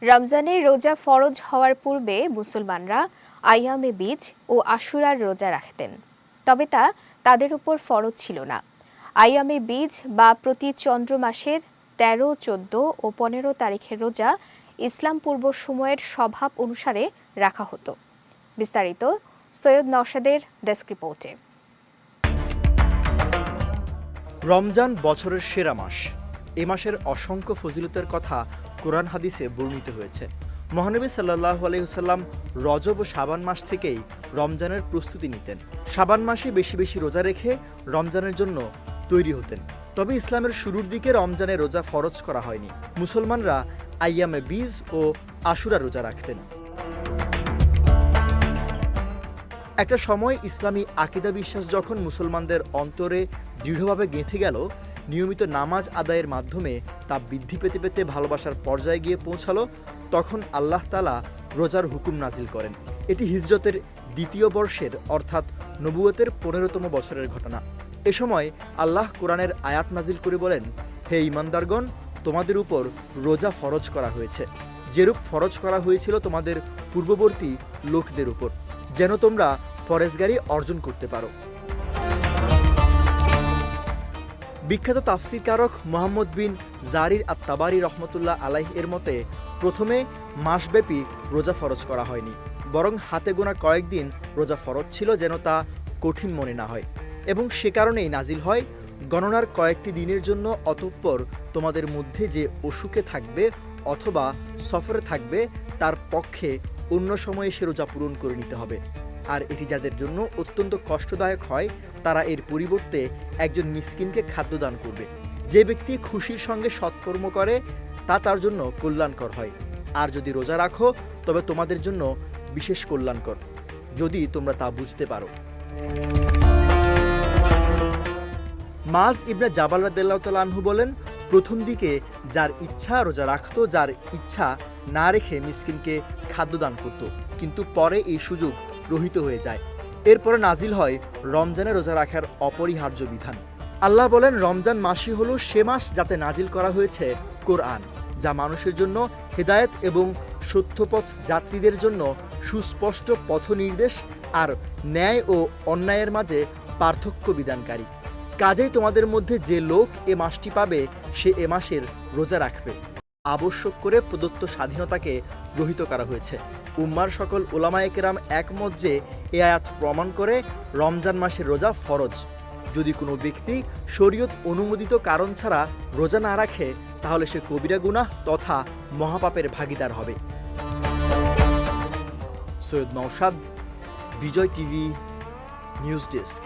রমজানের রোজা ফরজ হওয়ার পূর্বে মুসলমানরা আইয়ামে বীজ ও আশুরার রোজা রাখতেন, তবে তা তাদের উপর ফরজ ছিল না। আইয়ামে বীজ বা প্রতি চন্দ্র মাসের ১৩, ১৪ ও ১৫ তারিখের রোজা ইসলাম পূর্ব সময়ের স্বভাব অনুসারে রাখা হতো। বিস্তারিত সৈয়দ নওশাদের ডেস্ক রিপোর্টে। রমজান বছরের সেরা মাস। এ মাসের অসংখ্য ফজিলতের কথা কোরআন হাদিসে বর্ণিত হয়েছে। মহানবী সাল্লাল্লাহু আলাইহি ওয়াসাল্লাম রজব ও শাবান মাস থেকেই রমজানের প্রস্তুতি নিতেন। শাবান মাসে বেশি বেশি রোজা রেখে রমজানের জন্য তৈরি হতেন। তবে ইসলামের শুরুর দিকে রমজানে রোজা ফরজ করা হয়নি। মুসলমানরা আইয়ামে বীজ ও আশুরা রোজা রাখতেন। একটা সময় ইসলামী আকিদা বিশ্বাস যখন মুসলমানদের অন্তরে দৃঢ়ভাবে গেঁথে গেল, নিয়মিত নামাজ আদায়ের মাধ্যমে তা বৃদ্ধি পেতে পেতে ভালোবাসার পর্যায়ে গিয়ে পৌঁছালো, তখন আল্লাহ তাআলা রোজার হুকুম নাজিল করেন। এটি হিজরতের দ্বিতীয় বর্ষের অর্থাৎ নবুয়তের ১৫তম বছরের ঘটনা। এ সময় আল্লাহ কোরআনের আয়াত নাজিল করে বলেন, হে ঈমানদারগণ, তোমাদের উপর রোজা ফরজ করা হয়েছে, যেরূপ ফরজ করা হয়েছিল তোমাদের পূর্ববর্তী লোকদের উপর, যেন তোমরা ফরেজগারি অর্জন করতে পারো। বিখ্যাত তাফসীরকারক মুহাম্মদ বিন জারির আত-তাবারি রহমতুল্লাহ আলাইহ এর মতে, প্রথমে মাসব্যাপী রোজা ফরজ করা হয়নি, বরং হাতে গোনা কয়েকদিন রোজা ফরজ ছিল যেন তা কঠিন মনে না হয়, এবং সে কারণেই নাজিল হয়, গণনার কয়েকটি দিনের জন্য অতঃপর তোমাদের মধ্যে যে অসুখে থাকবে অথবা সফরে থাকবে তার পক্ষে অন্য সময়ে সে রোজা পূরণ করে নিতে হবে। আর এটি যাদের জন্য অত্যন্ত কষ্টদায়ক হয় তারা এর পরিবর্তে একজন মিসকিনকে খাদ্য দান করবে। যে ব্যক্তি খুশির সঙ্গে সৎকর্ম করে তা তার জন্য কল্যাণকর হয়। আর যদি রোজা রাখো তবে তোমাদের জন্য বিশেষ কল্যাণকর, যদি তোমরা তা বুঝতে পারো। মাজ ইবনে জাবাল রাদিয়াল্লাহু তাআলা আনহু বলেন, প্রথম দিকে যার ইচ্ছা রোজা রাখত, যার ইচ্ছা না রেখে মিসকিনকে খাদ্য দান করত, কিন্তু পরে এই সুযোগ রহিত হয়ে যায়। এরপরে নাজিল হয় রমজানে রোজা রাখার অপরিহার্য বিধান। আল্লাহ বলেন, রমজান মাসই হলো সে মাস যাতে নাজিল করা হয়েছে কোরআন, যা মানুষের জন্য হেদায়েত এবং সত্যপথ যাত্রীদের জন্য সুস্পষ্ট পথ নির্দেশ আর ন্যায় ও অন্যায়ের মাঝে পার্থক্য বিধানকারী। কাজেই তোমাদের মধ্যে যে লোক এ মাসটি পাবে সে এ মাসের রোজা রাখবে। আবশ্যক করে প্রদত্ত স্বাধীনতাকে গ্রহীত করা হয়েছে। উম্মার সকল উলামায়ে কেরাম একমত যে এ আয়াত প্রমাণ করে রমজান মাসের রোজা ফরজ। যদি কোনো ব্যক্তি শরীয়ত অনুমোদিত কারণ ছাড়া রোজা না রাখে তাহলে সে কবিরা গুনাহ তথা মহাপাপের ভাগীদার হবে। সৈয়দ নওশাদ, বিজয় টিভি নিউজ ডেস্ক।